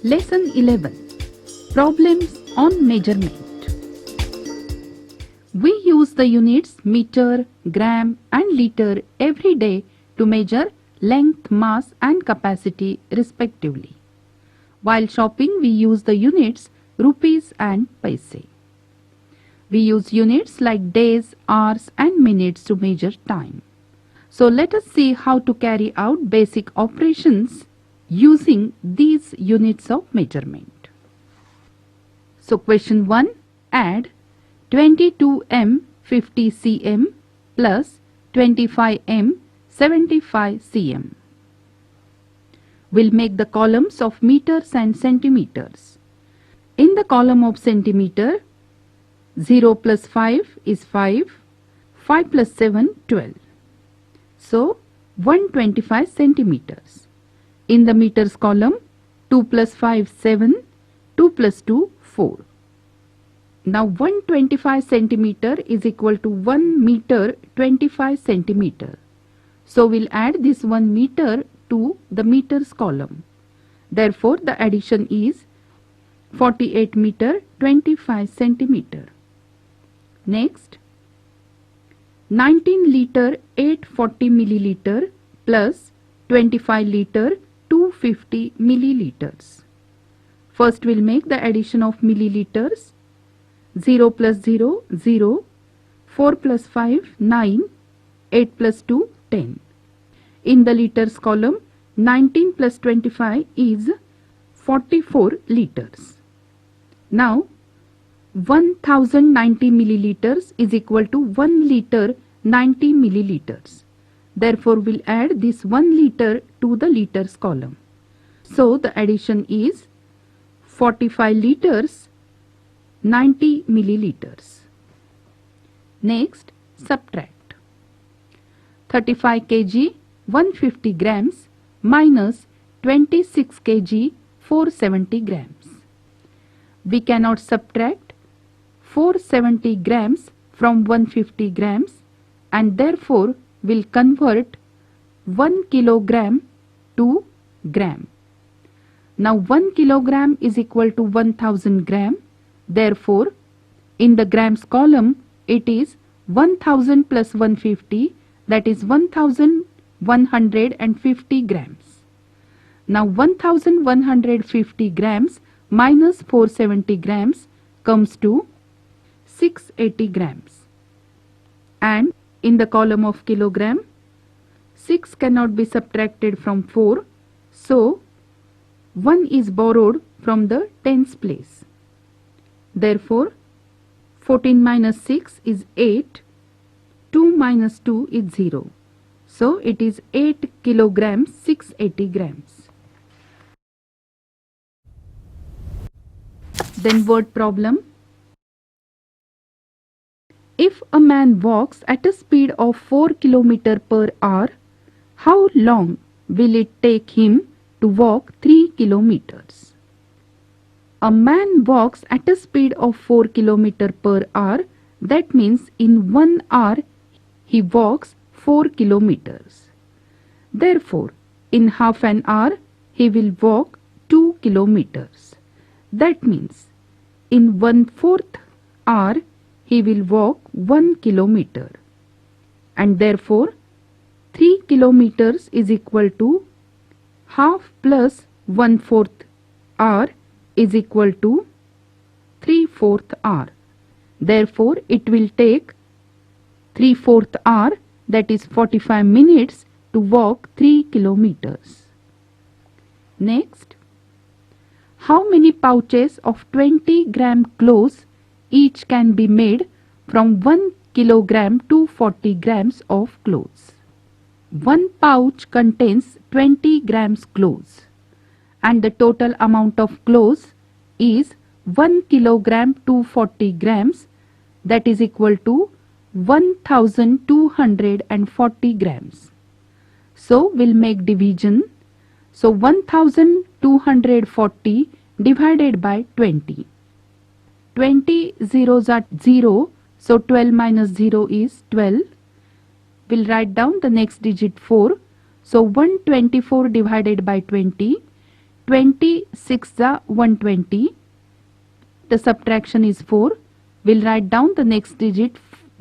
Lesson 11. Problems on measurement. We use the units meter, gram and liter every day to measure length, mass and capacity respectively. While shopping, we use the units rupees and paise. We use units like days, hours and minutes to measure time. So let us see how to carry out basic operations using these units of measurement. So question 1, add 22m 50 cm plus 25m 75 cm. We'll make the columns of meters and centimeters. In the column of centimeter, 0 plus 5 is 5, 5 plus 7, 12. So 125 centimeters. In the meters column, 2 plus 5, 7, 2 plus 2, 4. Now 125 centimeter is equal to 1 meter 25 centimeter. So we'll add this 1 meter to the meters column. Therefore the addition is 48 meter 25 centimeter. Next, 19 liter 840 milliliter plus 25 liter 250 milliliters. First we'll make the addition of milliliters. 0 plus 0, 0, 4 plus 5, 9, 8 plus 2, 10. In the liters column, 19 plus 25 is 44 liters. Now, 1090 milliliters is equal to 1 liter 90 milliliters. Therefore, we'll add this 1 liter to the liters column. So, the addition is 45 liters 90 milliliters. Next, subtract 35 kg 150 grams minus 26 kg 470 grams. We cannot subtract 470 grams from 150 grams and therefore will convert 1 kilogram to gram. Now 1 kilogram is equal to 1000 gram. Therefore, in the grams column, it is 1000 plus 150, that is 1150 grams. Now 1150 grams minus 470 grams comes to 680 grams. And in the column of kilogram, 6 cannot be subtracted from 4, so 1 is borrowed from the tens place. Therefore, 14 minus 6 is 8, 2 minus 2 is 0. So, it is 8 kilograms 680 grams. Then word problem. If a man walks at a speed of 4 km per hour, how long will it take him to walk 3 kilometers? A man walks at a speed of 4 km per hour. That means in 1 hour he walks 4 kilometers. Therefore, in half an hour he will walk 2 kilometers. That means in 1/4 hour he will walk 1 kilometer. And therefore 3 kilometers is equal to half plus 1/4 hour is equal to 3/4 hour. Therefore, it will take 3/4 hour, that is 45 minutes, to walk 3 kilometers. Next, how many pouches of 20 gram clothes each can be made from 1 kilogram to 40 grams of clothes? One pouch contains 20 grams clothes, and the total amount of clothes is 1 kilogram to 40 grams, that is equal to 1240 grams. So we'll make division. So 1240 divided by 20. 20 zeros are 0, so 12 minus 0 is 12. We'll write down the next digit 4. So 124 divided by 20. 26 za 120. The subtraction is 4. We'll write down the next digit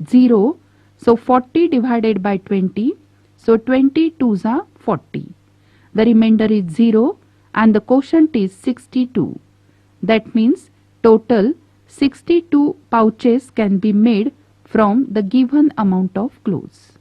0. So 40 divided by 20. So 22 za 40. The remainder is 0 and the quotient is 62. That means total 62 pouches can be made from the given amount of clothes.